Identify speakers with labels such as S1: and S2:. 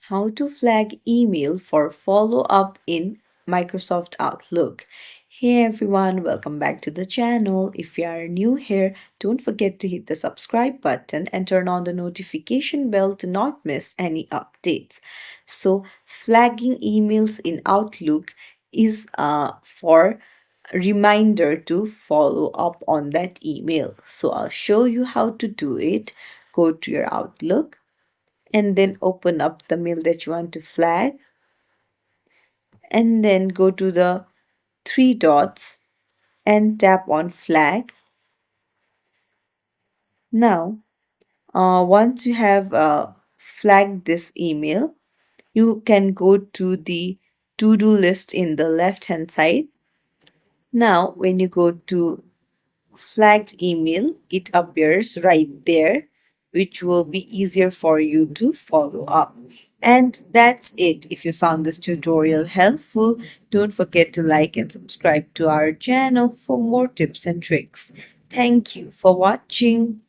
S1: How to flag email for follow up in Microsoft Outlook. Hey everyone, welcome back to the channel. If you are new here, don't forget to hit the subscribe button and turn on the notification bell to not miss any updates. So, flagging emails in Outlook is for reminder to follow up on that email. So, I'll show you how to do it. Go to your Outlook and then open up the mail that you want to flag and then go to the three dots and tap on flag. Now, once you have flagged this email, you can go to the to-do list in the left hand side. Now, when you go to flagged email, it appears right there, which will be easier for you to follow up. And that's it. If you found this tutorial helpful, don't forget to like and subscribe to our channel for more tips and tricks. Thank you for watching.